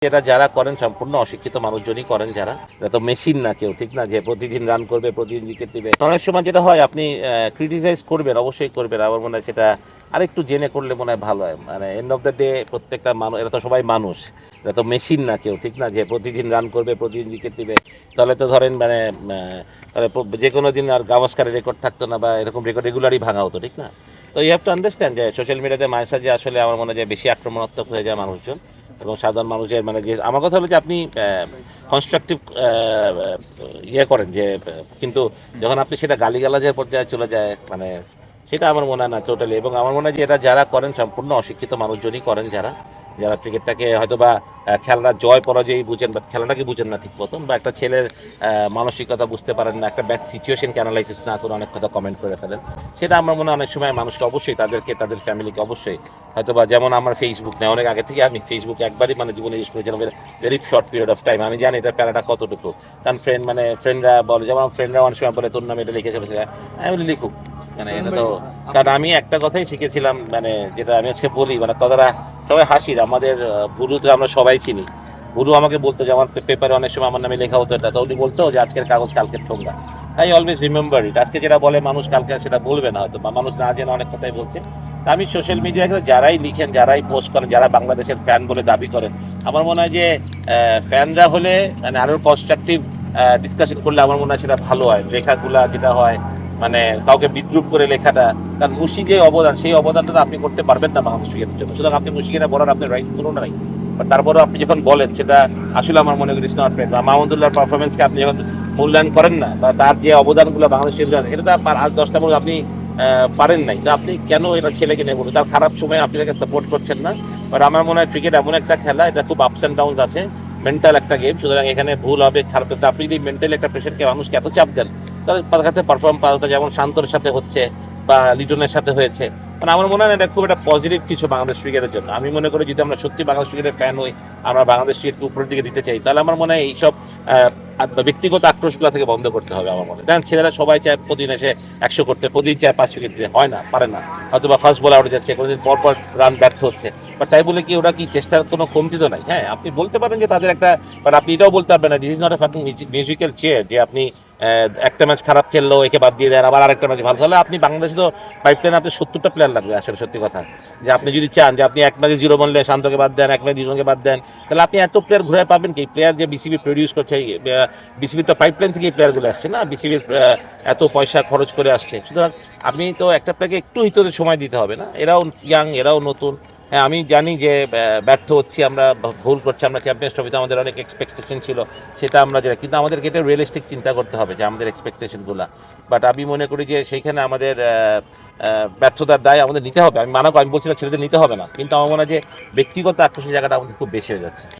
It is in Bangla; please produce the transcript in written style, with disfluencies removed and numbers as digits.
এটা যারা করেন সম্পূর্ণ অশিক্ষিত মানুষজনই করেন যারা, এটা তো মেশিন না কেউ, ঠিক না যে প্রতিদিন রান করবে প্রতিদিন উইকেট দিবে। অনেক সময় যেটা হয় আপনি ক্রিটিসাইজ করবেন, অবশ্যই করবেন, আমার মনে হয় সেটা আরেকটু জেনে করলে মনে হয় ভালো হয়। মানে এন্ড অফ দ্য ডে প্রত্যেকটা মানুষ, এরা তো সবাই মানুষ, এটা তো মেশিন না কেউ, ঠিক না যে প্রতিদিন রান করবে প্রতিদিন উইকেট দিবে। তাহলে তো ধরেন মানে যে কোনো দিন আর গাভাস্কারের রেকর্ড থাকতো না, বা এরকম রেকর্ড রেগুলারই ভাঙা হতো, ঠিক না? তো ইউ হ্যাভ টু আন্ডারস্ট্যান্ড যে সোশ্যাল মিডিয়াতে মানুষের যে আসলে আমার মনে হয় যে বেশি আক্রমণাত্মক হয়ে যায় মানুষজন, এবং সাধারণ মানুষের মানে যে আমার কথা হলো যে আপনি কনস্ট্রাকটিভ ইয়ে করেন যে কিন্তু যখন আপনি সেটা গালিগালাজের পর্যায়ে চলে যায়, মানে সেটা আমার মনে হয় না টোটালি। এবং আমার মনে হয় যে এটা যারা করেন সম্পূর্ণ অশিক্ষিত মানুষজনই করেন, যারা যারা ক্রিকেটটাকে হয়তো বা খেলার জয় পরাজয়ই বুঝেন, বা খেলাটাকে বুঝেন না ঠিক মতন, বা একটা ছেলের মানসিকতা বুঝতে পারেন না, একটা ব্যাক সিচুয়েশনকে অ্যানালাইসিস না করে অনেক কথা কমেন্ট করে ফেলেন। সেটা আমার মনে হয় অনেক সময় মানুষকে অবশ্যই তাদেরকে তাদের ফ্যামিলিকে অবশ্যই হয়তো বা, যেমন আমার ফেসবুক নেই, অনেক আগে থেকে আমি ফেসবুক একবারই মানে জীবনে ইউজ করেছিলাম, very short period of time. আমি জানি এটার প্যারাটা কতটুকু, কারণ ফ্রেন্ডরা বলে, যেমন আমার ফ্রেন্ডরা অনেক সময় বলে তোর নামে এটা লিখেছে, আমি বলি লিখুক, মানে এটা তো, কারণ আমি একটা কথাই শিখেছিলাম, মানে যেটা আমি আজকে বলি, মানে কথাটা সবাই হাসির, আমাদের গুরুতে আমরা সবাই চিনি। গুরু আমাকে বলতো যে আমার পেপারে অনেক সময় আমার নামে লেখা হতো এটা, তো উনি বলতো যে আজকের কাগজ কালকের ঠোঙ্গা। তাই অলওয়েজ রিমেম্বার ইট, আজকে যেটা বলে মানুষ কালকে সেটা বলবে না হয়তো, বা মানুষ না জেনে অনেক কথাই বলছে। তা আমি সোশ্যাল মিডিয়াতে যারাই লিখেন, যারাই পোস্ট করেন, যারা বাংলাদেশের ফ্যান বলে দাবি করেন, আমার মনে হয় যে ফ্যানরা হলে মানে আরও কনস্ট্রাকটিভ ডিসকাশন করলে আমার মনে হয় সেটা ভালো হয়। লেখাগুলা যেটা হয় মানে কাউকে বিদ্রুপ করে লেখাটা, কারণ মুশিকের অবদান, সেই অবদানটা তো আপনি করতে পারবেন না বাংলাদেশ ক্রিকেটের জন্য, সুতরাং আপনি মুশিকেরা বলার আপনার রাইট কোনো নাই। বাট তারপরেও আপনি যখন বলেন সেটা আসলে আমার মনে করি ইটস নট ফেয়ার। বা মাহমুদুল্লাহর পারফরমেন্সকে আপনি যখন মূল্যায়ন করেন না, বা তার যে অবদানগুলো বাংলাদেশ ক্রিকেট, এটা তো আর 10টা বলে আপনি পারেন নাই, তো আপনি কেন এটা ছেলেকে নিয়ে বলুন? তার খারাপ সময় আপনি তাকে সাপোর্ট করছেন না। বাট আমার মনে হয় ক্রিকেট এমন একটা খেলা, এটা খুব আপস অ্যান্ড ডাউনস আছে, মেন্টাল একটা গেম, সুতরাং এখানে ভুল হবে, খারাপ হবে। আপনি যদি মেন্টালি একটা পেশেন্টকে, মানুষকে এত চাপ দেন, তাহলে তার কাছে পারফর্ম পাওয়াটা, যেমন শান্তর সাথে হচ্ছে বা লিটনের সাথে হয়েছে, মানে আমার মনে হয় এটা খুব একটা পজিটিভ কিছু বাংলাদেশ ক্রিকেটের জন্য। আমি মনে করি যদি আমরা সত্যি বাংলাদেশ ক্রিকেটের ফ্যান হই, আমরা বাংলাদেশ ক্রিকেটকে উপরের দিকে দিতে চাই, তাহলে আমার মনে হয় এইসব ব্যক্তিগত আক্রোশগুলো থেকে বন্ধ করতে হবে। আমার মনে হয় দেখেন ছেলেরা সবাই চায় প্রতিদিন এসে 100 করতে, প্রতিদিন চায় 5 উইকেট দিতে, হয় না, পারে না, হয়তো বা ফার্স্ট বল আউটে যাচ্ছে, কোনোদিন পরপর রান ব্যর্থ হচ্ছে। বাট তাই বলে কি ওরা কি চেষ্টার কোনো কমতি তো নাই? হ্যাঁ, আপনি বলতে পারেন যে তাদের একটা, বাট আপনি এটাও বলতে পারবেন না this is not a fucking musical chair, যে আপনি একটা ম্যাচ খারাপ খেললো একে বাদ দিয়ে দেন, আবার আরেকটা ম্যাচ ভালো, তাহলে আপনি বাংলাদেশে তো পাইপলাইনে আপনি 70টা প্লেয়ার লাগবে আসলে, সত্যি কথা। যে আপনি যদি চান যে আপনি এক ম্যাচে 0 বললে শান্তকে বাদ দেন, এক ম্যাচে 2জনকে বাদ দেন, তাহলে আপনি এত প্লেয়ার ঘুরে পাবেন কি? প্লেয়ার যে বিসিবি প্রডিউস করছে, বিসিবির তো পাইপলাইন থেকে এই প্লেয়ারগুলো আসছে না, বিসিবির এত পয়সা খরচ করে আসছে, সুতরাং আপনি তো একটা প্লেয়ারকে একটু হিতরে সময় দিতে হবে না? এরাও ইয়াং, এরাও নতুন। হ্যাঁ, আমি জানি যে ব্যর্থ হচ্ছি আমরা, ভুল করছি আমরা, চ্যাম্পিয়ন্স ট্রফিতে আমাদের অনেক এক্সপেকটেশন ছিল, সেটা আমরা যেটা, কিন্তু আমাদেরকে এটা রিয়েলিস্টিক চিন্তা করতে হবে যে আমাদের এক্সপেকটেশনগুলো। বাট আমি মনে করি যে সেইখানে আমাদের ব্যর্থতার দায় আমাদের নিতে হবে। আমি মানাবো, আমি বলছি না ছেলেদের নিতে হবে না, কিন্তু আমার মনে হয় যে ব্যক্তিগত আক্রোশের জায়গাটা আমাদের খুব বেশি হয়ে যাচ্ছে।